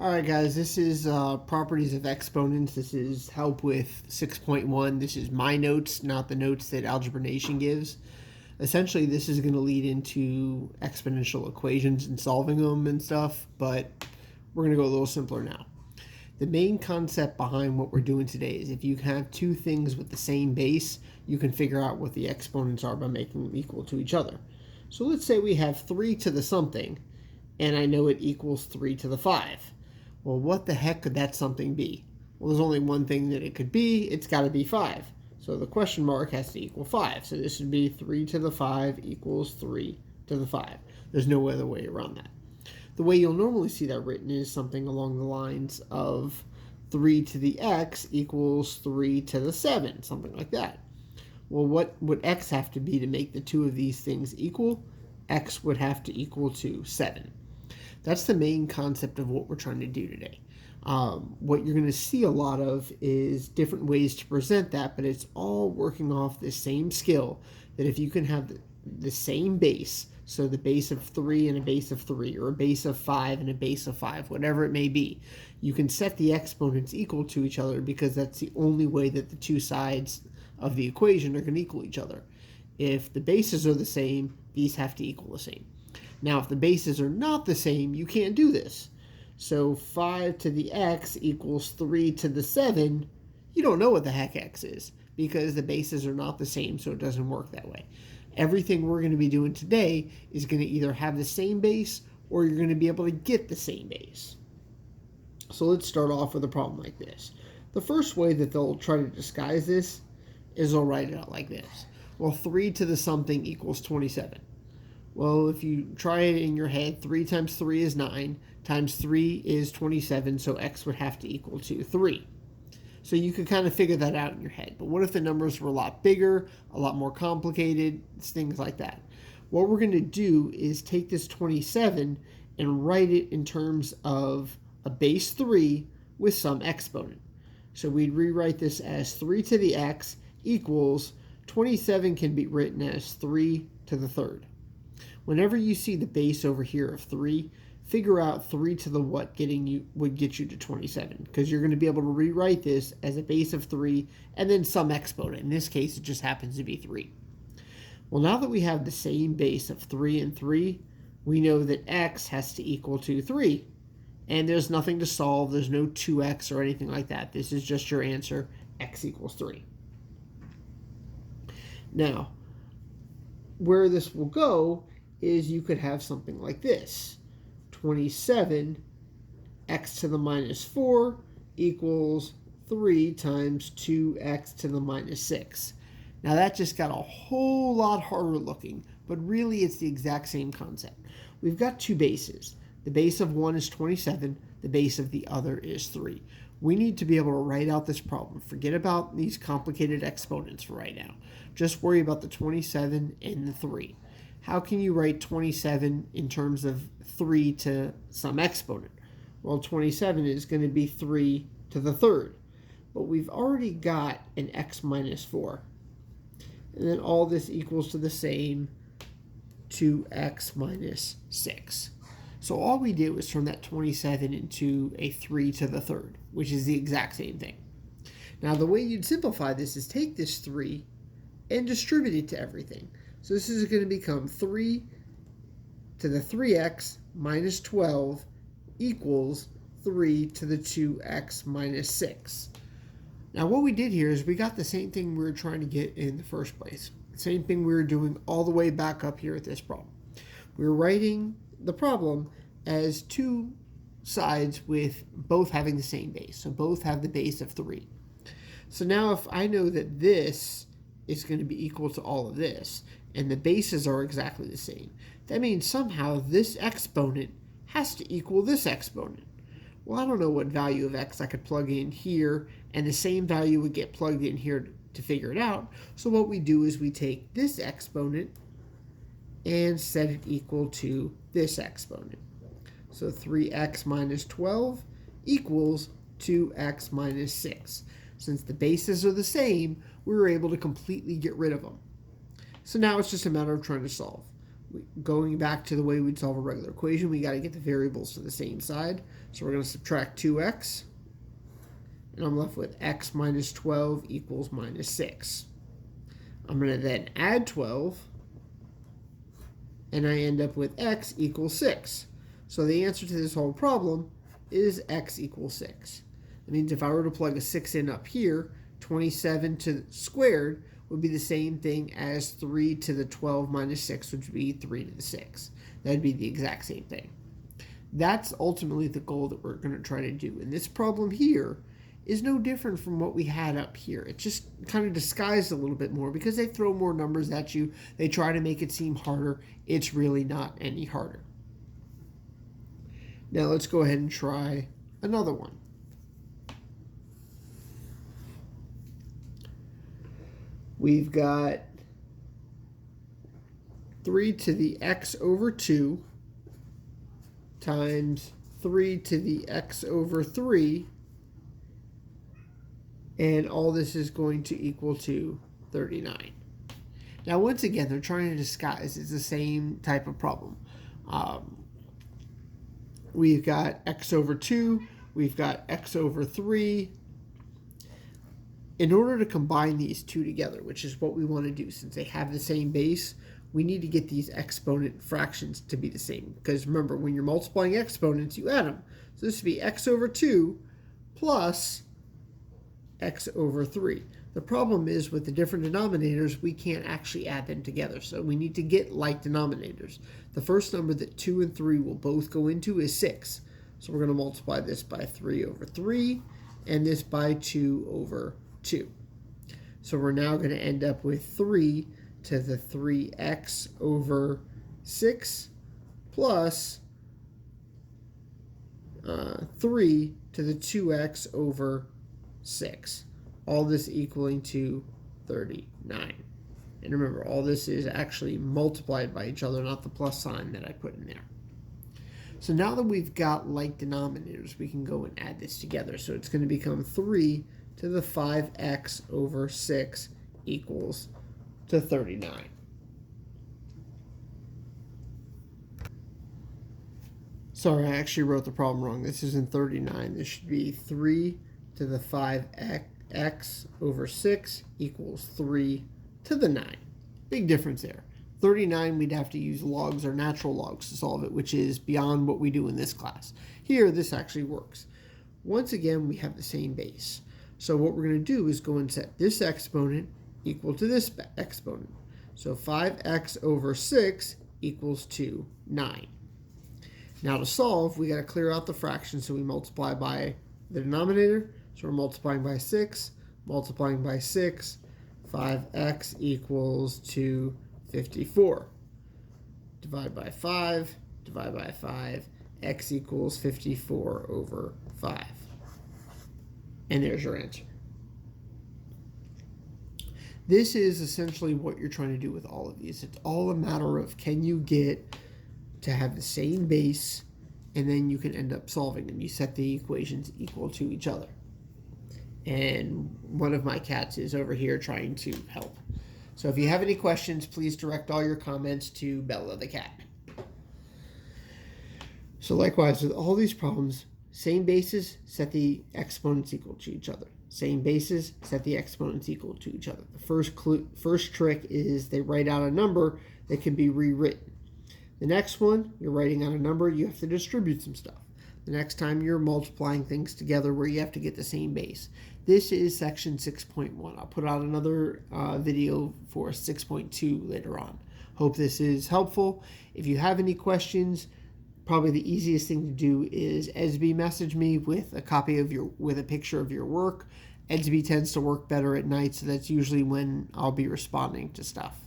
Alright guys, this is properties of exponents. This is help with 6.1. This is my notes, not the notes that Algebra Nation gives. Essentially, this is going to lead into exponential equations and solving them and stuff, but we're going to go a little simpler now. The main concept behind what we're doing today is if you have two things with the same base, you can figure out what the exponents are by making them equal to each other. So let's say we have 3 to the something, and I know it equals 3 to the 5. Well, what the heck could that something be? Well, there's only one thing that it could be. It's got to be 5. So the question mark has to equal 5. So this would be 3 to the 5 equals 3 to the 5. There's no other way around that. The way you'll normally see that written is something along the lines of 3 to the x equals 3 to the 7, something like that. Well, what would x have to be to make the two of these things equal? X would have to equal to 7. That's the main concept of what we're trying to do today. What you're going to see a lot of is different ways to present that, but it's all working off the same skill that if you can have the same base, so the base of 3 and a base of 3, or a base of 5 and a base of 5, whatever it may be, you can set the exponents equal to each other because that's the only way that the two sides of the equation are going to equal each other. If the bases are the same, these have to equal the same. Now, if the bases are not the same, you can't do this. So 5 to the x equals 3 to the 7. You don't know what the heck x is because the bases are not the same, so it doesn't work that way. Everything we're going to be doing today is going to either have the same base or you're going to be able to get the same base. So let's start off with a problem like this. The first way that they'll try to disguise this is they'll write it out like this. Well, 3 to the something equals 27. Well, if you try it in your head, 3 times 3 is 9, times 3 is 27, so x would have to equal to 3. So you could kind of figure that out in your head. But what if the numbers were a lot bigger, a lot more complicated, things like that? What we're going to do is take this 27 and write it in terms of a base 3 with some exponent. So we'd rewrite this as 3 to the x equals 27 can be written as 3 to the third. Whenever you see the base over here of 3, figure out 3 to the what would get you to 27, because you're going to be able to rewrite this as a base of 3 and then some exponent. In this case, it just happens to be 3. Well, now that we have the same base of 3 and 3, we know that x has to equal to 3. And there's nothing to solve. There's no 2x or anything like that. This is just your answer, x equals 3. Now, where this will go is you could have something like this. 27 x to the minus 4 equals 3 times 2x to the minus 6. Now that just got a whole lot harder looking, but really it's the exact same concept. We've got two bases. The base of one is 27, the base of the other is 3. We need to be able to write out this problem. Forget about these complicated exponents for right now. Just worry about the 27 and the 3. How can you write 27 in terms of 3 to some exponent? Well, 27 is going to be 3 to the third. But we've already got an x minus 4. And then all this equals to the same 2x minus 6. So all we did was turn that 27 into a 3 to the third, which is the exact same thing. Now the way you'd simplify this is take this 3 and distribute it to everything. So this is going to become 3 to the 3x minus 12 equals 3 to the 2x minus 6. Now what we did here is we got the same thing we were trying to get in the first place. Same thing we were doing all the way back up here at this problem. We were writing the problem as two sides with both having the same base. So both have the base of 3. So now if I know that this is going to be equal to all of this, and the bases are exactly the same, that means somehow this exponent has to equal this exponent. Well, I don't know what value of x I could plug in here, and the same value would get plugged in here to figure it out. So what we do is we take this exponent and set it equal to this exponent. So 3x minus 12 equals 2x minus 6. Since the bases are the same, we were able to completely get rid of them. So now it's just a matter of trying to solve. going back to the way we'd solve a regular equation, we got to get the variables to the same side. So we're going to subtract 2x, and I'm left with x minus 12 equals minus 6. I'm going to then add 12, and I end up with x equals 6. So the answer to this whole problem is x equals 6. That means if I were to plug a 6 in up here, 27 squared would be the same thing as 3 to the 12 minus 6, which would be 3 to the 6. That would be the exact same thing. That's ultimately the goal that we're going to try to do. And this problem here is no different from what we had up here. It's just kind of disguised a little bit more because they throw more numbers at you. They try to make it seem harder. It's really not any harder. Now let's go ahead and try another one. We've got 3 to the x over 2 times 3 to the x over 3, and all this is going to equal to 39. Now, once again, they're trying to disguise. It's the same type of problem. We've got x over 2. We've got x over 3. In order to combine these two together, which is what we want to do, since they have the same base, we need to get these exponent fractions to be the same. Because remember, when you're multiplying exponents, you add them. So this would be x over 2 plus x over 3. The problem is with the different denominators, we can't actually add them together. So we need to get like denominators. The first number that 2 and 3 will both go into is 6. So we're going to multiply this by 3 over 3 and this by 2 over 2. So we're now going to end up with 3 to the 3x over 6 plus 3 to the 2x over 6. All this equaling to 39. And remember, all this is actually multiplied by each other, not the plus sign that I put in there. So now that we've got like denominators, we can go and add this together. So it's going to become 3 to the 5x over 6 equals to 39. Sorry, I actually wrote the problem wrong. This isn't 39. This should be 3 to the 5x over 6 equals 3 to the 9. Big difference there. 39, we'd have to use logs or natural logs to solve it, which is beyond what we do in this class. Here, this actually works. Once again, we have the same base. So what we're going to do is go and set this exponent equal to this exponent. So 5x over 6 equals to 9. Now to solve, we got to clear out the fraction, so we multiply by the denominator. So we're multiplying by 6, multiplying by 6, 5x equals to 54. Divide by 5, divide by 5, x equals 54 over 5. And there's your answer. This is essentially what you're trying to do with all of these. It's all a matter of can you get to have the same base, and then you can end up solving them. You set the equations equal to each other. And one of my cats is over here trying to help. So if you have any questions, please direct all your comments to Bella the cat. So likewise, with all these problems, same bases, set the exponents equal to each other. Same bases, set the exponents equal to each other. The first trick is they write out a number that can be rewritten. The next one, you're writing out a number, you have to distribute some stuff. The next time you're multiplying things together where you have to get the same base. This is section 6.1. I'll put out another video for 6.2 later on. Hope this is helpful. If you have any questions, probably the easiest thing to do is Edsby message me with a copy of with a picture of your work. Edsby tends to work better at night, so that's usually when I'll be responding to stuff.